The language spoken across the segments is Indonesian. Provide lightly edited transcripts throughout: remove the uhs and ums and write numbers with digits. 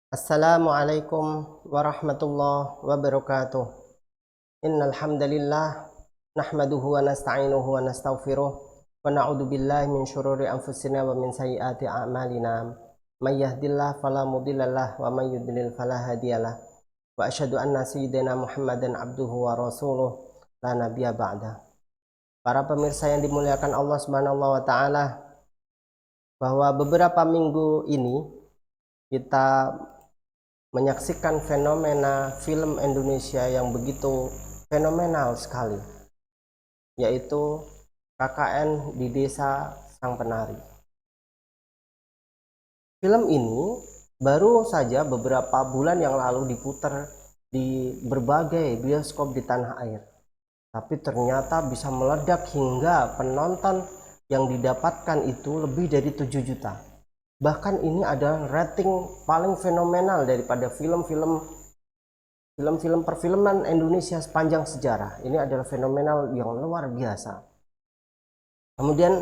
Assalamualaikum warahmatullahi wabarakatuh. Innal hamdalillah nahmaduhu wa nasta'inuhu wa nastaghfiruh wa na'udzu billahi min syururi anfusina wa min sayyiati a'malina. May yahdihillahu fala mudhillalah wa may yudlil fala hadiyalah. Wa asyhadu anna sayyidina Muhammadan abduhu wa rasuluh la nabiyya ba'da. Para pemirsa yang dimuliakan Allah Subhanahu wa taala, bahwa beberapa minggu ini kita menyaksikan fenomena film Indonesia yang begitu fenomenal sekali, yaitu KKN di Desa Sang Penari. Film ini baru saja beberapa bulan yang lalu diputar di berbagai bioskop di tanah air, tapi ternyata bisa meledak hingga penonton yang didapatkan itu lebih dari 7 juta. Bahkan ini adalah rating paling fenomenal daripada film-film perfilman Indonesia sepanjang sejarah. Ini adalah fenomenal yang luar biasa. Kemudian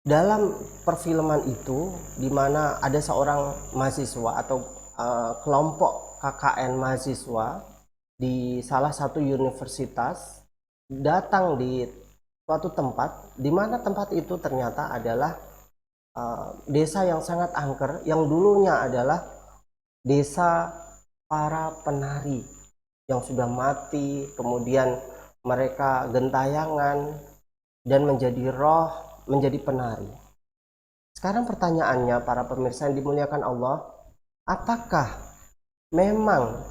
dalam perfilman itu, di mana ada seorang mahasiswa atau kelompok KKN mahasiswa di salah satu universitas datang di suatu tempat, di mana tempat itu ternyata adalah desa yang sangat angker, yang dulunya adalah desa para penari yang sudah mati, kemudian mereka gentayangan dan menjadi roh, menjadi penari. Sekarang pertanyaannya, para pemirsa yang dimuliakan Allah, apakah memang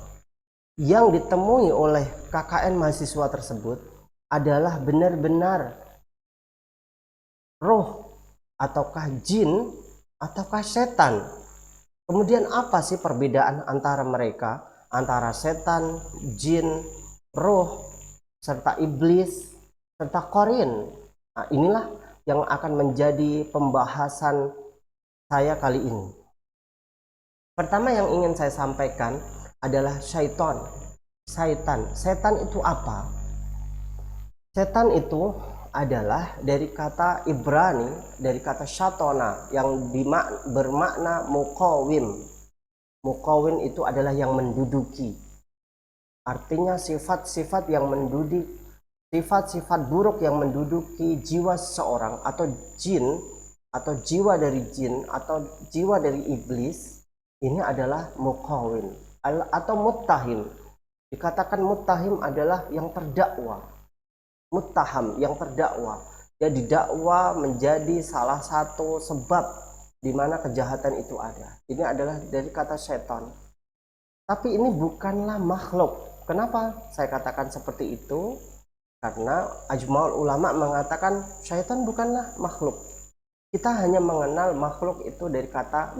yang ditemui oleh KKN mahasiswa tersebut adalah benar-benar roh ataukah jin ataukah setan? Kemudian apa sih perbedaan antara mereka, antara setan, jin, roh, serta iblis, serta korin? Nah, inilah yang akan menjadi pembahasan saya kali ini. Pertama yang ingin saya sampaikan adalah syaitan. Setan itu apa? Setan itu adalah dari kata Ibrani, dari kata syatona yang bermakna mukawim. Mukawim itu adalah yang menduduki. Artinya sifat-sifat yang menduduki, sifat-sifat buruk yang menduduki jiwa seseorang atau jin, atau jiwa dari jin atau jiwa dari iblis. Ini adalah mukawim atau muttahim. Dikatakan muttahim adalah yang terdakwa, muttaham yang terdakwa. Jadi dakwa menjadi salah satu sebab di mana kejahatan itu ada. Ini adalah dari kata setan. Tapi ini bukanlah makhluk. Kenapa saya katakan seperti itu? Karena ajmaul ulama mengatakan syaitan bukanlah makhluk. Kita hanya mengenal makhluk itu dari kata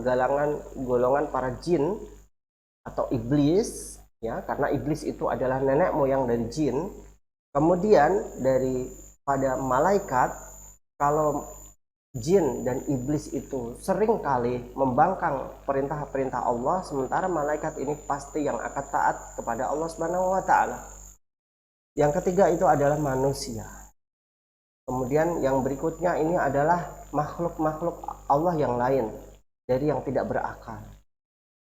golongan para jin atau iblis, ya, karena iblis itu adalah nenek moyang dari jin. Kemudian daripada malaikat, kalau jin dan iblis itu sering kali membangkang perintah-perintah Allah, sementara malaikat ini pasti yang akan taat kepada Allah Subhanahu wa taala. Yang ketiga itu adalah manusia. Kemudian yang berikutnya ini adalah makhluk-makhluk Allah yang lain dari yang tidak berakal,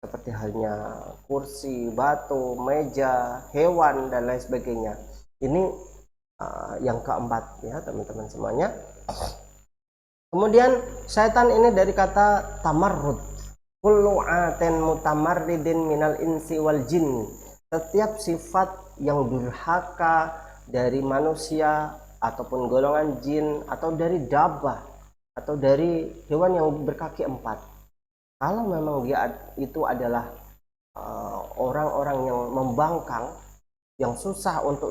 seperti halnya kursi, batu, meja, hewan dan lain sebagainya. Ini yang keempat, ya teman-teman semuanya. Kemudian syaitan ini dari kata tamarrud, kullu aten mutamarridin minal insi wal jin. Setiap sifat yang durhaka dari manusia ataupun golongan jin atau dari dabah atau dari hewan yang berkaki empat, kalau memang dia itu adalah orang-orang yang membangkang, yang susah untuk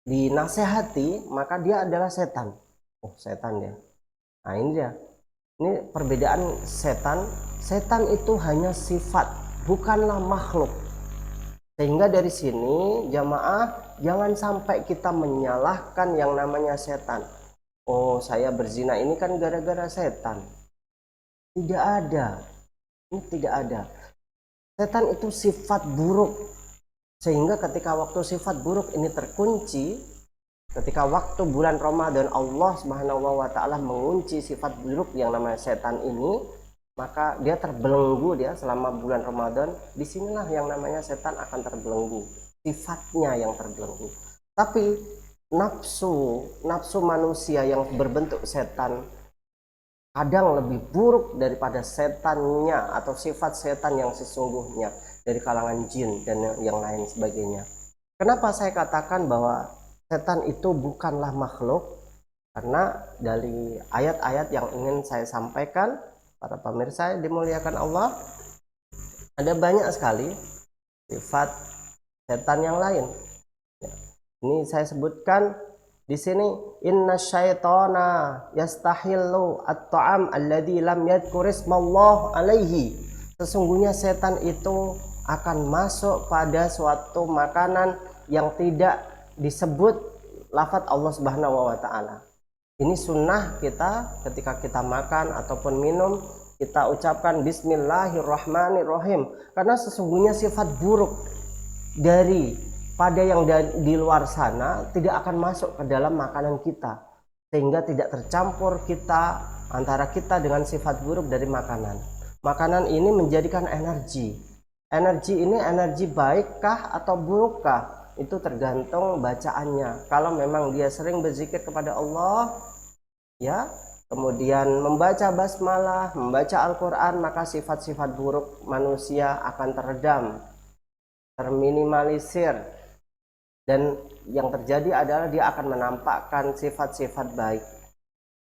dinasehati, maka dia adalah setan. Oh, setan ya. Nah, ini dia. Ini perbedaan setan. Setan itu hanya sifat, bukanlah makhluk. Sehingga dari sini jamaah jangan sampai kita menyalahkan yang namanya setan. Oh, saya berzina ini kan gara-gara setan. Tidak ada. Ini tidak ada. Setan itu sifat buruk. Sehingga ketika waktu sifat buruk ini terkunci, ketika waktu bulan Ramadan Allah Subhanahu wa taala mengunci sifat buruk yang namanya setan ini, maka dia terbelenggu dia selama bulan Ramadan. Disinilah yang namanya setan akan terbelenggu, sifatnya yang terbelenggu. Tapi nafsu manusia yang berbentuk setan kadang lebih buruk daripada setannya atau sifat setan yang sesungguhnya dari kalangan jin dan yang lain sebagainya. Kenapa saya katakan bahwa setan itu bukanlah makhluk? Karena dari ayat-ayat yang ingin saya sampaikan, para pemirsa yang dimuliakan Allah, ada banyak sekali sifat setan yang lain. Ini saya sebutkan di sini, inna syaitana yastahillu at-ta'am alladzi lam yadhkur ismallah alaihi. Sesungguhnya setan itu akan masuk pada suatu makanan yang tidak disebut lafaz Allah Subhanahu wa taala. Ini sunnah kita ketika kita makan ataupun minum, kita ucapkan bismillahirrahmanirrahim, karena sesungguhnya sifat buruk pada yang di luar sana tidak akan masuk ke dalam makanan kita, sehingga tidak tercampur antara kita dengan sifat buruk dari makanan. Makanan ini menjadikan energi ini energi baikkah atau burukkah, itu tergantung bacaannya. Kalau memang dia sering berzikir kepada Allah, ya, kemudian membaca basmalah, membaca Al-Quran, maka sifat-sifat buruk manusia akan teredam, terminimalisir, dan yang terjadi adalah dia akan menampakkan sifat-sifat baik.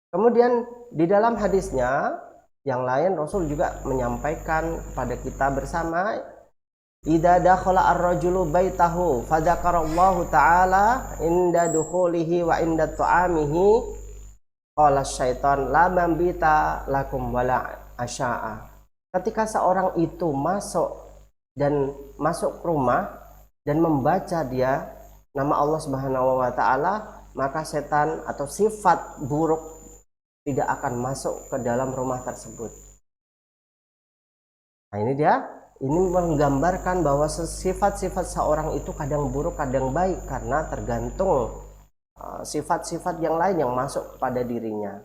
Kemudian di dalam hadisnya yang lain, Rasul juga menyampaikan kepada kita bersama, idza dakhala ar-rajulu baitahu fadzakarallahu ta'ala inda dukhulihi wa inda ta'amihi qala syaitan la mambita lakum wala asya'a. Ketika seorang itu masuk ke rumah dan membaca dia nama Allah Subhanahu wa taala, maka setan atau sifat buruk tidak akan masuk ke dalam rumah tersebut. Nah, ini menggambarkan bahwa sifat-sifat seorang itu kadang buruk kadang baik, karena tergantung sifat-sifat yang lain yang masuk kepada dirinya.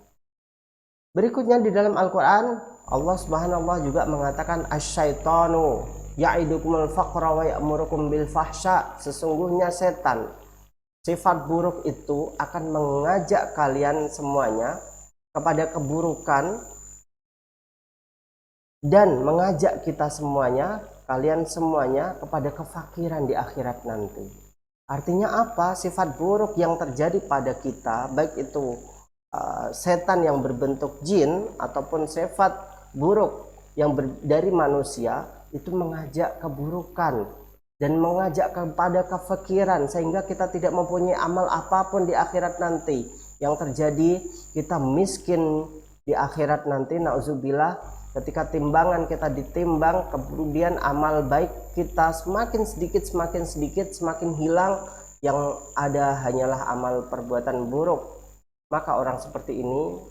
Berikutnya di dalam Al-Quran, Allah Subhanahu wa juga mengatakan asyaitanu ya'idukumul faqra wa ya'murukum bil fahsya. Sesungguhnya setan, sifat buruk itu akan mengajak kalian semuanya kepada keburukan dan mengajak kalian semuanya kepada kefakiran di akhirat nanti. Artinya apa? Sifat buruk yang terjadi pada kita, baik itu setan yang berbentuk jin ataupun sifat buruk yang dari manusia, itu mengajak keburukan dan mengajak kepada kefakiran, sehingga kita tidak mempunyai amal apapun di akhirat nanti. Yang terjadi, kita miskin di akhirat nanti, na'udzubillah. Ketika timbangan kita ditimbang, kemudian amal baik kita semakin sedikit, semakin hilang, yang ada hanyalah amal perbuatan buruk, maka orang seperti ini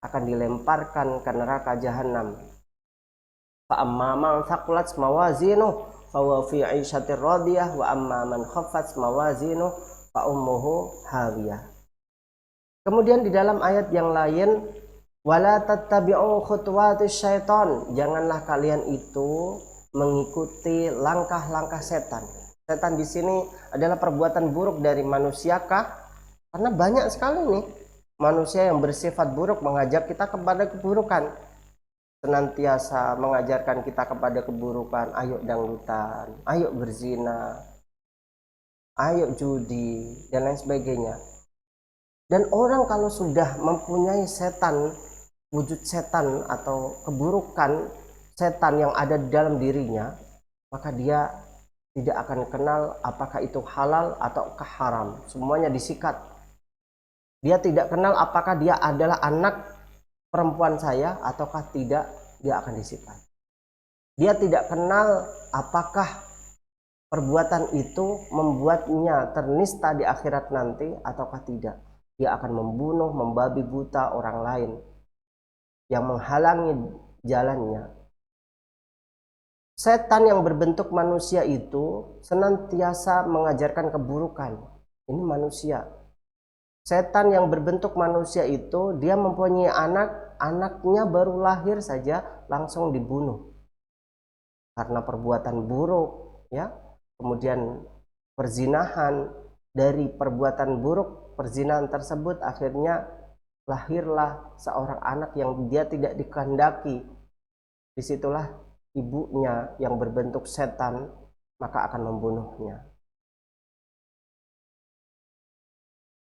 akan dilemparkan ke neraka jahanam. Fa amma man thaqulat mawazinuh fa huwa fi 'ishatir radiyah wa amma man khaffat mawazinuh fa ummuhu hawiyah. Kemudian di dalam ayat yang lain, wala tattabi'u khutuwatis syaiton, janganlah kalian itu mengikuti langkah-langkah setan. Setan di sini adalah perbuatan buruk dari manusiakah? Karena banyak sekali nih manusia yang bersifat buruk mengajak kita kepada keburukan, senantiasa mengajarkan kita kepada keburukan. Ayo dangdutan, ayo berzina, ayo judi, dan lain sebagainya. Dan orang kalau sudah mempunyai setan, wujud setan atau keburukan setan yang ada di dalam dirinya, maka dia tidak akan kenal apakah itu halal atau haram. Semuanya disikat. Dia tidak kenal apakah dia adalah anak perempuan saya ataukah tidak, dia akan disikat. Dia tidak kenal apakah perbuatan itu membuatnya ternista di akhirat nanti ataukah tidak. Dia akan membunuh, membabi buta orang lain yang menghalangi jalannya. Setan yang berbentuk manusia itu senantiasa mengajarkan keburukan. Ini manusia. Setan yang berbentuk manusia itu dia mempunyai anaknya baru lahir saja langsung dibunuh karena perbuatan buruk, ya. Kemudian perzinahan, dari perbuatan buruk perzinahan tersebut akhirnya lahirlah seorang anak yang dia tidak dikehendaki. Disitulah ibunya yang berbentuk setan maka akan membunuhnya.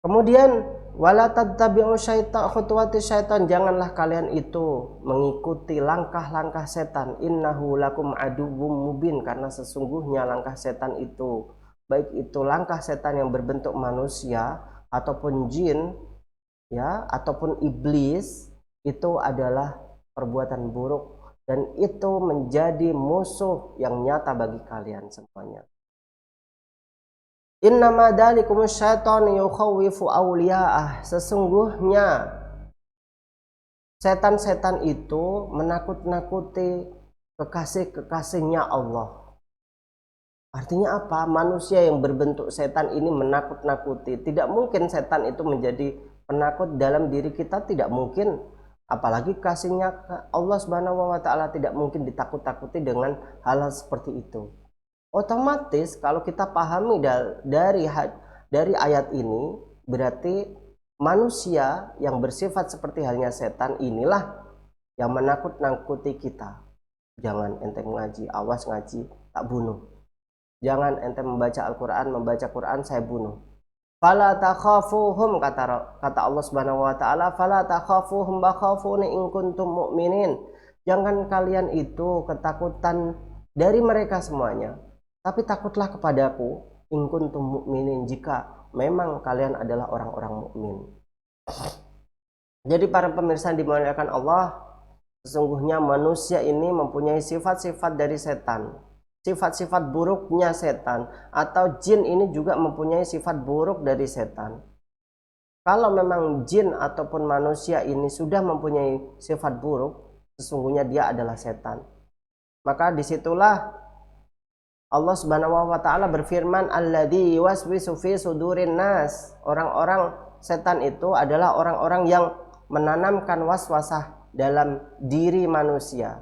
Kemudian wala tattabi'u khutuwati syaitan, janganlah kalian itu mengikuti langkah-langkah setan. Innahu lakum aduwwum mubin, karena sesungguhnya langkah setan itu, baik itu langkah setan yang berbentuk manusia ataupun jin, ya, ataupun iblis, itu adalah perbuatan buruk dan itu menjadi musuh yang nyata bagi kalian semuanya. Innama dzalikum syaitanu yukhawwifu awliya'ah, sesungguhnya setan-setan itu menakut-nakuti kekasih-kekasihnya Allah. Artinya apa? Manusia yang berbentuk setan ini menakut-nakuti. Tidak mungkin setan itu menjadi penakut dalam diri kita, tidak mungkin. Apalagi kasihnya Allah Subhanahu wa taala tidak mungkin ditakut-takuti dengan hal-hal seperti itu. Otomatis kalau kita pahami dari ayat ini, berarti manusia yang bersifat seperti halnya setan inilah yang menakut-nakuti kita. Jangan ente ngaji, awas ngaji, tak bunuh. Jangan ente membaca Al-Quran, membaca Quran, saya bunuh. Fala takhafuhum, kata Allah Subhanahu wa taala, fala takhafuhum bakhafuni in kuntum mu'minin. Jangan kalian itu ketakutan dari mereka semuanya, tapi takutlah kepadaku in kuntum mu'minin, jika memang kalian adalah orang-orang mukmin. Jadi para pemirsa dimuliakan Allah, sesungguhnya manusia ini mempunyai sifat-sifat dari setan, sifat-sifat buruknya setan, atau jin ini juga mempunyai sifat buruk dari setan. Kalau memang jin ataupun manusia ini sudah mempunyai sifat buruk, sesungguhnya dia adalah setan. Maka disitulah Allah Subhanahu wa taala berfirman, alladzi yuwaswisu fi sudurin nas. Orang-orang setan itu adalah orang-orang yang menanamkan waswasah dalam diri manusia.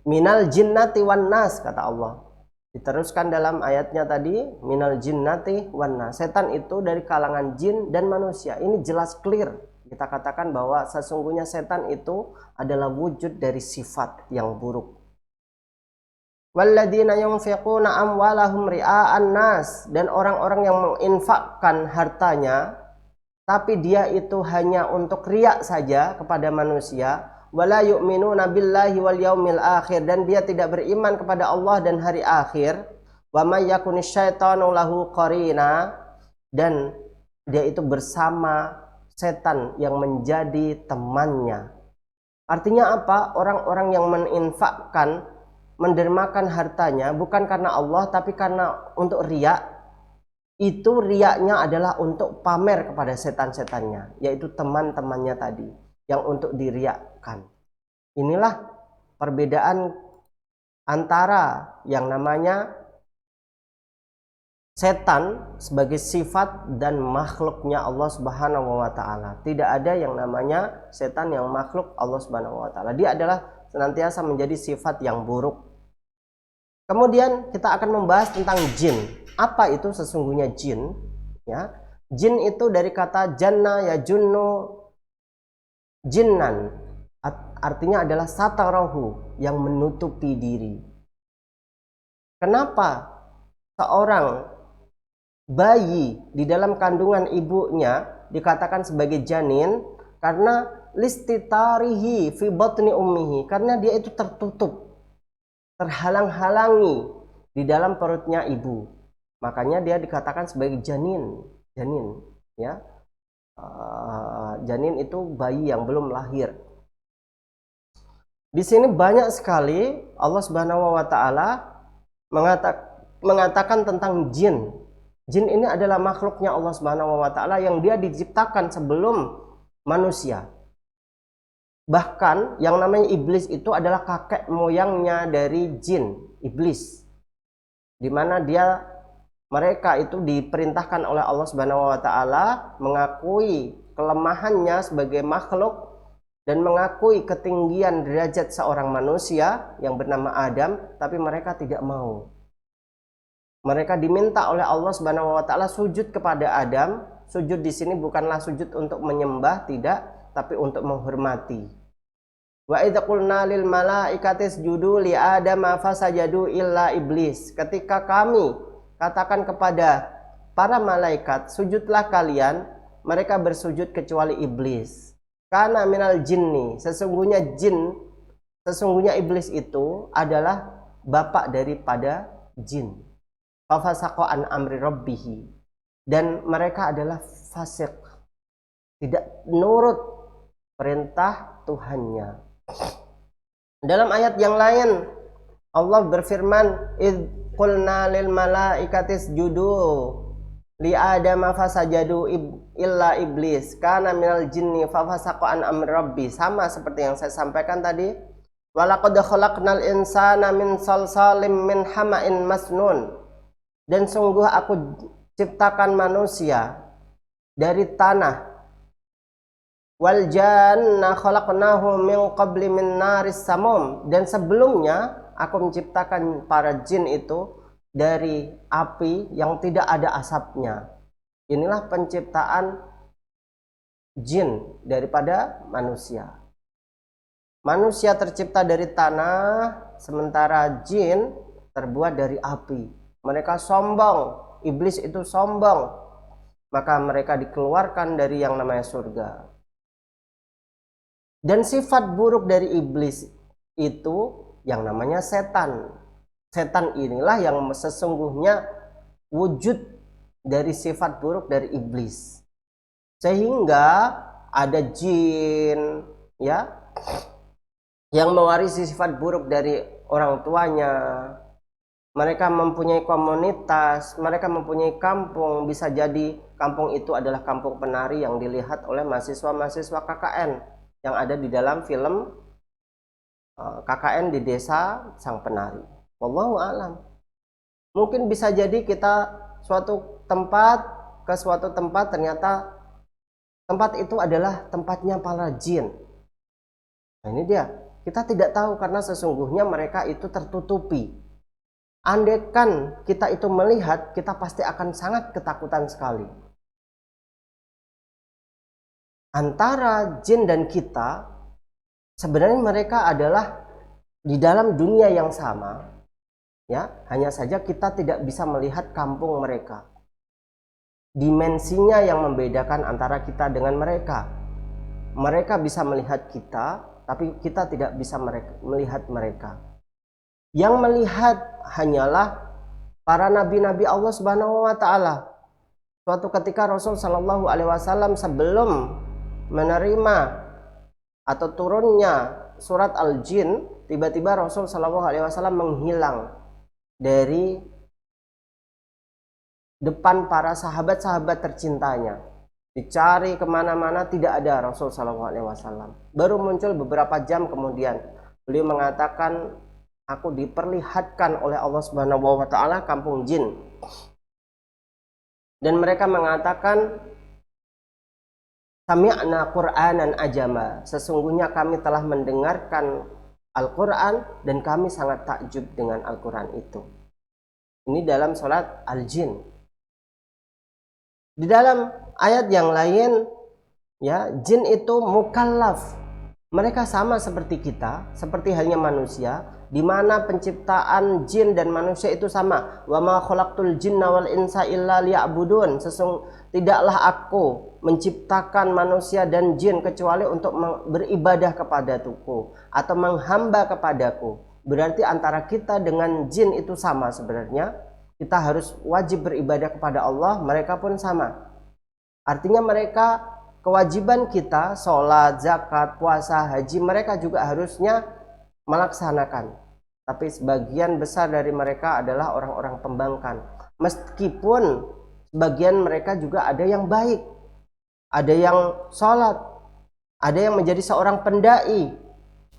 Minal jinnati wan nas, kata Allah. Diteruskan dalam ayatnya tadi, minal jinnati wan nas. Setan itu dari kalangan jin dan manusia. Ini jelas clear. Kita katakan bahwa sesungguhnya setan itu adalah wujud dari sifat yang buruk. Walladzina yunfiquna amwalahum ria'an nas, dan orang-orang yang menginfakkan hartanya tapi dia itu hanya untuk riya saja kepada manusia, wala yu'minuna billahi wal yaumil akhir, dan dia tidak beriman kepada Allah dan hari akhir, wa may yakunish syaitanu lahu qarina, dan dia itu bersama setan yang menjadi temannya. Artinya apa? Orang-orang yang meninfakkan, mendermakan hartanya bukan karena Allah tapi karena untuk riya, itu riyaknya adalah untuk pamer kepada setan-setannya, yaitu teman-temannya tadi yang untuk diriakkan. Inilah perbedaan antara yang namanya setan sebagai sifat dan makhluknya Allah Subhanahu wa taala. Tidak ada yang namanya setan yang makhluk Allah Subhanahu wa taala. Dia adalah senantiasa menjadi sifat yang buruk. Kemudian kita akan membahas tentang jin. Apa itu sesungguhnya jin? Ya, jin itu dari kata janna ya junnu jinnan. Artinya adalah satarahu, yang menutupi diri. Kenapa seorang bayi di dalam kandungan ibunya dikatakan sebagai janin? Karena listitarihi fi batni ummihi, karena dia itu tertutup, terhalang-halangi di dalam perutnya ibu, makanya dia dikatakan sebagai janin, ya. Janin itu bayi yang belum lahir. Di sini banyak sekali Allah Subhanahu wa taala mengatakan tentang jin. Jin ini adalah makhluknya Allah Subhanahu wa taala yang dia diciptakan sebelum manusia. Bahkan yang namanya iblis itu adalah kakek moyangnya dari jin, iblis. Di mana mereka itu diperintahkan oleh Allah Subhanahu wa taala mengakui kelemahannya sebagai makhluk dan mengakui ketinggian derajat seorang manusia yang bernama Adam, tapi mereka tidak mau. Mereka diminta oleh Allah Subhanahu wa taala sujud kepada Adam. Sujud di sini bukanlah sujud untuk menyembah, tidak, tapi untuk menghormati. Wa idza qulna lil malaikati isjudu li adama fasajadu illa iblis. Ketika kami katakan kepada para malaikat, sujudlah kalian, mereka bersujud kecuali iblis. Karena minal jinni, sesungguhnya iblis itu adalah bapak daripada jin. Fafasaqa an amri rabbih, dan mereka adalah fasik, tidak nurut perintah Tuhannya. Dalam ayat yang lain Allah berfirman, id qulna lil malaikati isjudu li adama fasajadu illa iblis kana minal jinni fafasaqa an amri rabbi. Sama seperti yang saya sampaikan tadi, walaqad khalaqnal insana min salsalim min hama'in masnun, dan sungguh aku ciptakan manusia dari tanah. Wal janna khalaqnahu min qabli min naris samum, dan sebelumnya aku menciptakan para jin itu dari api yang tidak ada asapnya. Inilah penciptaan jin daripada manusia. Manusia tercipta dari tanah, sementara jin terbuat dari api. Mereka sombong, iblis itu sombong, maka mereka dikeluarkan dari yang namanya surga. Dan sifat buruk dari iblis itu yang namanya setan. Setan inilah yang sesungguhnya wujud dari sifat buruk dari iblis. Sehingga ada jin ya yang mewarisi sifat buruk dari orang tuanya. Mereka mempunyai komunitas, mereka mempunyai kampung. Bisa jadi kampung itu adalah kampung penari yang dilihat oleh mahasiswa-mahasiswa KKN yang ada di dalam film KKN di Desa Sang Penari. Wallahu a'lam. Mungkin bisa jadi kita suatu tempat ke suatu tempat, ternyata tempat itu adalah tempatnya para jin. Nah ini dia, kita tidak tahu karena sesungguhnya mereka itu tertutupi. Andaikan kita itu melihat, kita pasti akan sangat ketakutan sekali. Antara jin dan kita, sebenarnya mereka adalah di dalam dunia yang sama, ya. Hanya saja kita tidak bisa melihat kampung mereka. Dimensinya yang membedakan antara kita dengan mereka. Mereka bisa melihat kita, tapi kita tidak bisa melihat mereka. Yang melihat hanyalah para nabi-nabi Allah Subhanahu wa taala. Suatu ketika Rasul Shallallahu alaihi wasallam sebelum menerima atau turunnya surat Al-Jin, tiba-tiba Rasul Shallallahu alaihi wasallam menghilang dari depan para sahabat-sahabat tercintanya. Dicari kemana-mana, tidak ada Rasul Shallallahu alaihi wasallam. Baru muncul beberapa jam kemudian, beliau mengatakan, aku diperlihatkan oleh Allah Subhanahu wa taala kampung jin. Dan mereka mengatakan, sami'na Qur'anan ajama, sesungguhnya kami telah mendengarkan Al-Qur'an dan kami sangat takjub dengan Al-Qur'an itu. Ini dalam surat Al-Jin. Di dalam ayat yang lain, ya, jin itu mukallaf. Mereka sama seperti kita, seperti halnya manusia, di mana penciptaan jin dan manusia itu sama. Wa ma khalaqtul jinna wal insa illa liya'budun. Tidaklah aku menciptakan manusia dan jin kecuali untuk beribadah kepadaku atau menghamba kepadaku. Berarti antara kita dengan jin itu sama sebenarnya. Kita harus wajib beribadah kepada Allah, mereka pun sama. Artinya mereka, kewajiban kita sholat, zakat, puasa, haji, mereka juga harusnya melaksanakan. Tapi sebagian besar dari mereka adalah orang-orang pembangkang. Meskipun sebagian mereka juga ada yang baik, ada yang sholat, ada yang menjadi seorang pendai,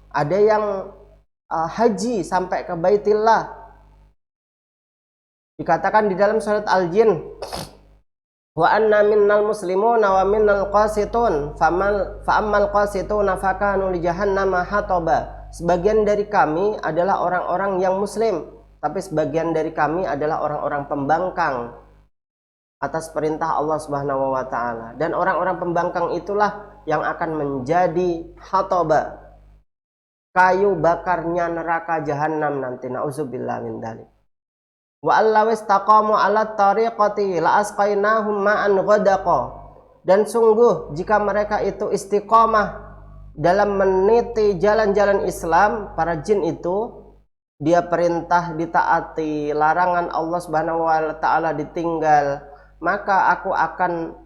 ada yang haji sampai ke Baitillah. Dikatakan di dalam surat Al-Jin, wa anna minnal muslimuna wa minnal qasitun fa'ammal qasituna fakanu li jahannama hataba. Sebagian dari kami adalah orang-orang yang muslim, tapi sebagian dari kami adalah orang-orang pembangkang atas perintah Allah Subhanahu wa taala, dan orang-orang pembangkang itulah yang akan menjadi hataba, kayu bakarnya neraka jahanam nanti. Nauzubillah min dzalik. Wa allawis taqamu ala tariqati la asqainahum ma'an ghadaqa. Dan sungguh jika mereka itu istiqomah dalam meniti jalan-jalan Islam, para jin itu dia perintah ditaati, larangan Allah Subhanahu wa taala ditinggal, maka aku akan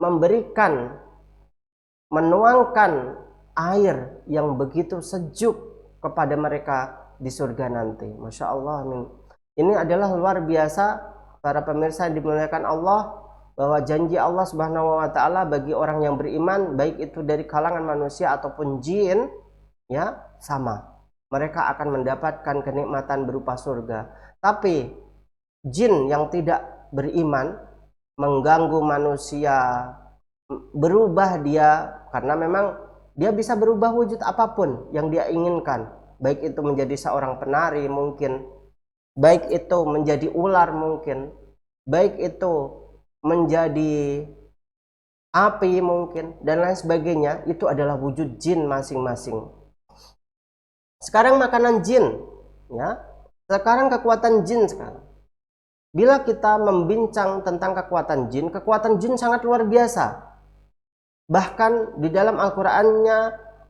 memberikan, menuangkan air yang begitu sejuk kepada mereka di surga nanti. Masya Allah, amin. Ini adalah luar biasa para pemirsa yang dimuliakan Allah, bahwa janji Allah Subhanahu wa taala bagi orang yang beriman, baik itu dari kalangan manusia ataupun jin, ya sama. Mereka akan mendapatkan kenikmatan berupa surga. Tapi jin yang tidak beriman, mengganggu manusia, berubah dia, karena memang dia bisa berubah wujud apapun yang dia inginkan, baik itu menjadi seorang penari mungkin, baik itu menjadi ular mungkin, baik itu menjadi api mungkin, dan lain sebagainya. Itu adalah wujud jin masing-masing. Sekarang makanan jin, ya. Sekarang kekuatan jin sekarang. Bila kita membincang tentang kekuatan jin sangat luar biasa. Bahkan di dalam Al-Qur'annya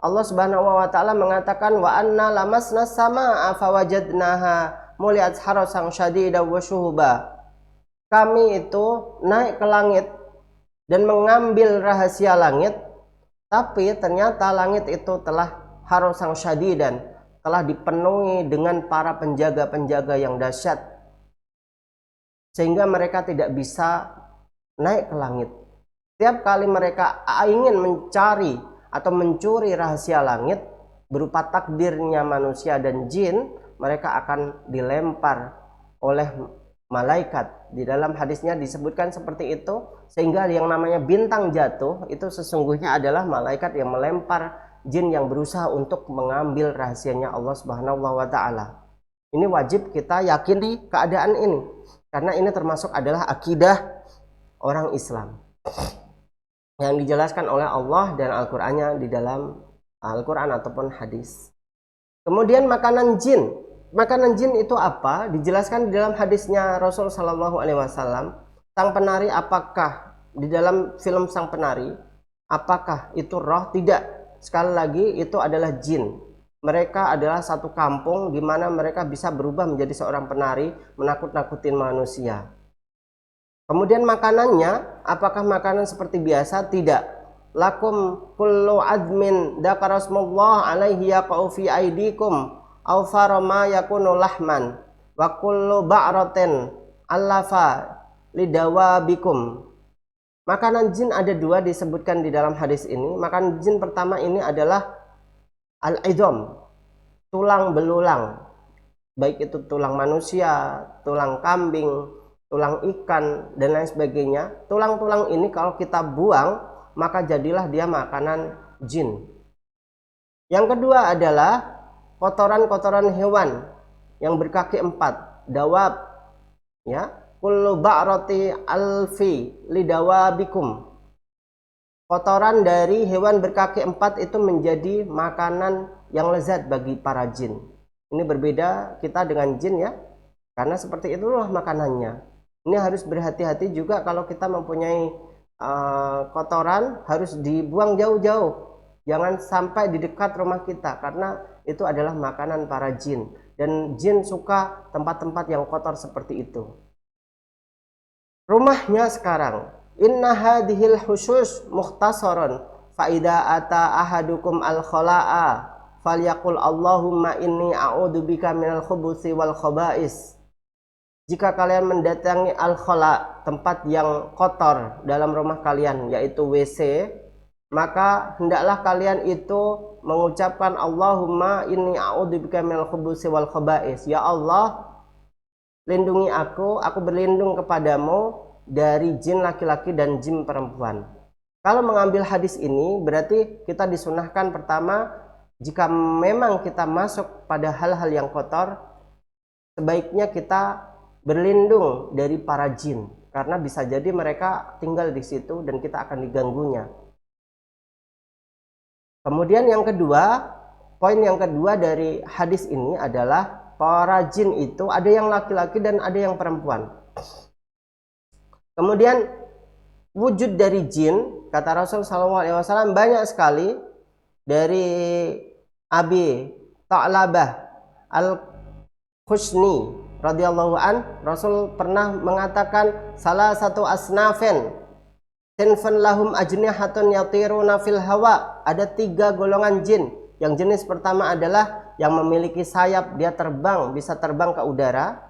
Allah Subhanahu wa taala mengatakan wa anna lamasna samaa fawajadnaha muliat harasan syadida wa syuhuba. Kami itu naik ke langit dan mengambil rahasia langit, tapi ternyata langit itu telah harasan syadidan, telah dipenuhi dengan para penjaga-penjaga yang dahsyat, sehingga mereka tidak bisa naik ke langit. Setiap kali mereka ingin mencari atau mencuri rahasia langit berupa takdirnya manusia dan jin, mereka akan dilempar oleh malaikat. Di dalam hadisnya disebutkan seperti itu, sehingga yang namanya bintang jatuh itu sesungguhnya adalah malaikat yang melempar jin yang berusaha untuk mengambil rahasianya Allah Subhanahu wa taala. Ini wajib kita yakini keadaan ini, karena ini termasuk adalah akidah orang Islam yang dijelaskan oleh Allah dan Al-Qur'annya di dalam Al-Qur'an ataupun hadis. Kemudian makanan jin. Makanan jin itu apa? Dijelaskan di dalam hadisnya Rasul Shallallahu Alaihi Wasallam. Sang penari, apakah di dalam film Sang Penari, apakah itu roh? Tidak. Sekali lagi, itu adalah jin. Mereka adalah satu kampung di mana mereka bisa berubah menjadi seorang penari, menakut-nakutin manusia. Kemudian makanannya, apakah makanan seperti biasa? Tidak. Lakum kullu admin dakarasmullah alaihi yaqa'u fi aidikum aw farama yakunu lahman wa kullu ba'ratin allafa lidawabikum. Makanan jin ada dua disebutkan di dalam hadis ini. Makanan jin pertama ini adalah al-idham, tulang belulang, baik itu tulang manusia, tulang kambing, tulang ikan, dan lain sebagainya. Tulang-tulang ini kalau kita buang, maka jadilah dia makanan jin. Yang kedua adalah kotoran-kotoran hewan yang berkaki 4, dawab, ya, kullu ba'rati alfi lidawabikum. Kotoran dari hewan berkaki 4 itu menjadi makanan yang lezat bagi para jin. Ini berbeda kita dengan jin, ya, karena seperti itulah makanannya. Ini harus berhati-hati juga kalau kita mempunyai kotoran, harus dibuang jauh-jauh, jangan sampai di dekat rumah kita, karena itu adalah makanan para jin, dan jin suka tempat-tempat yang kotor seperti itu. Rumahnya sekarang, inna hadhil khusus mukhtasaron fa idza ata ahadukum al khala'a falyaqul Allahumma inni a'udzubika minal khubuthi wal khaba'is. Jika kalian mendatangi al khala, tempat yang kotor dalam rumah kalian, yaitu WC, maka hendaklah kalian itu mengucapkan Allahumma inni a'udzubika minal khubuthi wal khaba'is. Ya Allah, lindungi aku berlindung kepadamu dari jin laki-laki dan jin perempuan. Kalau mengambil hadis ini berarti kita disunahkan pertama, jika memang kita masuk pada hal-hal yang kotor, sebaiknya kita berlindung dari para jin, karena bisa jadi mereka tinggal di situ dan kita akan diganggunya. Kemudian yang kedua, poin yang kedua dari hadis ini adalah para jin itu ada yang laki-laki dan ada yang perempuan. Kemudian wujud dari jin, kata Rasul SAW, banyak sekali. Dari Abi Ta'labah Al-Khushni radhiyallahu an, Rasul pernah mengatakan salah satu asnafen sinfan lahum ajnihatun yatiruna fil hawa. Ada 3 golongan jin. Yang jenis pertama adalah yang memiliki sayap, dia terbang, bisa terbang ke udara.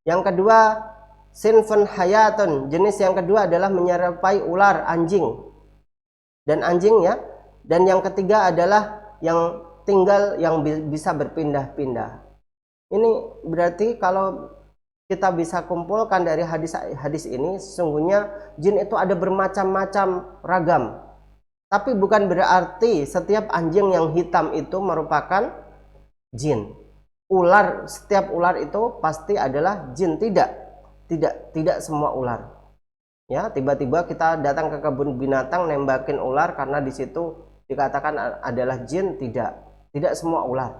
Yang kedua, sinfan hayatun, jenis yang kedua adalah menyerupai ular, anjing dan anjing ya. Dan yang ketiga adalah yang tinggal yang bisa berpindah-pindah. Ini berarti kalau kita bisa kumpulkan dari hadis ini, sesungguhnya jin itu ada bermacam-macam ragam. Tapi bukan berarti setiap anjing yang hitam itu merupakan jin. Ular, setiap ular itu pasti adalah jin. Tidak semua ular. Ya, tiba-tiba kita datang ke kebun binatang nembakin ular karena di situ dikatakan adalah jin. Tidak semua ular,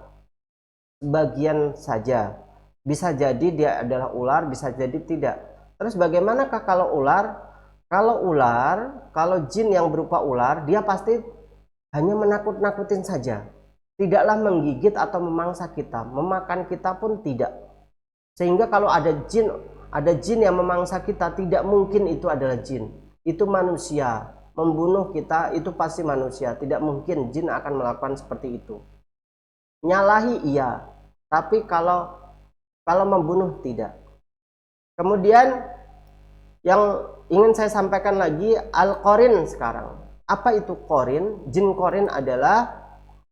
sebagian saja. Bisa jadi dia adalah ular, bisa jadi tidak. Terus bagaimanakah kalau ular? Kalau jin yang berupa ular, dia pasti hanya menakut-nakutin saja, tidaklah menggigit atau memangsa kita, memakan kita pun tidak. Sehingga kalau ada jin yang memangsa kita, tidak mungkin itu adalah jin, itu manusia. Membunuh kita itu pasti manusia, tidak mungkin jin akan melakukan seperti itu. Nyalahi iya, tapi kalau membunuh tidak. Kemudian yang ingin saya sampaikan lagi, al-qarin sekarang. Apa itu qarin? Jin qarin adalah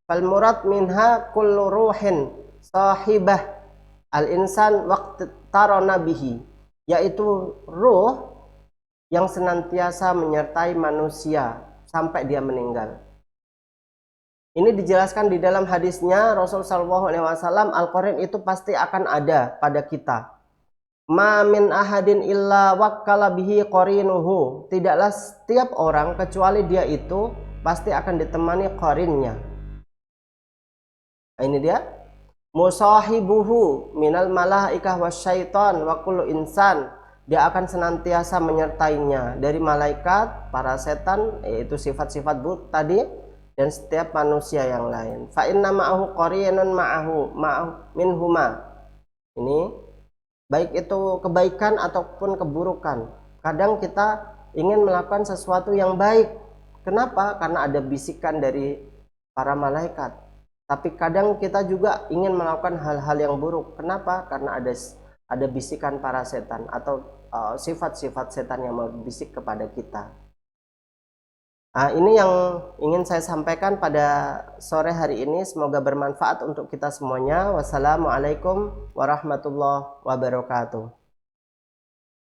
fal murad minha kullu ruhin sahibah al-insan waqt tarana bihi, yaitu ruh yang senantiasa menyertai manusia sampai dia meninggal. Ini dijelaskan di dalam hadisnya Rasul sallallahu alaihi wasallam, al-qarin itu pasti akan ada pada kita. Ma min ahadin illa wakkala bihi qarinuhu. Tidaklah setiap orang kecuali dia itu pasti akan ditemani qarinnya. Nah, ini dia. Musahibuhu minal malaikah wasyaiton wa kullu insan. Dia akan senantiasa menyertainya dari malaikat, para setan, yaitu sifat-sifat buruk tadi, dan setiap manusia yang lain. Fa inna ma'ahu qarinun ma'ahu minhuma. Ini baik itu kebaikan ataupun keburukan. Kadang kita ingin melakukan sesuatu yang baik. Kenapa? Karena ada bisikan dari para malaikat. Tapi kadang kita juga ingin melakukan hal-hal yang buruk. Kenapa? Karena ada bisikan para setan atau sifat-sifat setan yang berbisik kepada kita. Nah, ini yang ingin saya sampaikan pada sore hari ini. Semoga bermanfaat untuk kita semuanya. Wassalamualaikum warahmatullahi wabarakatuh.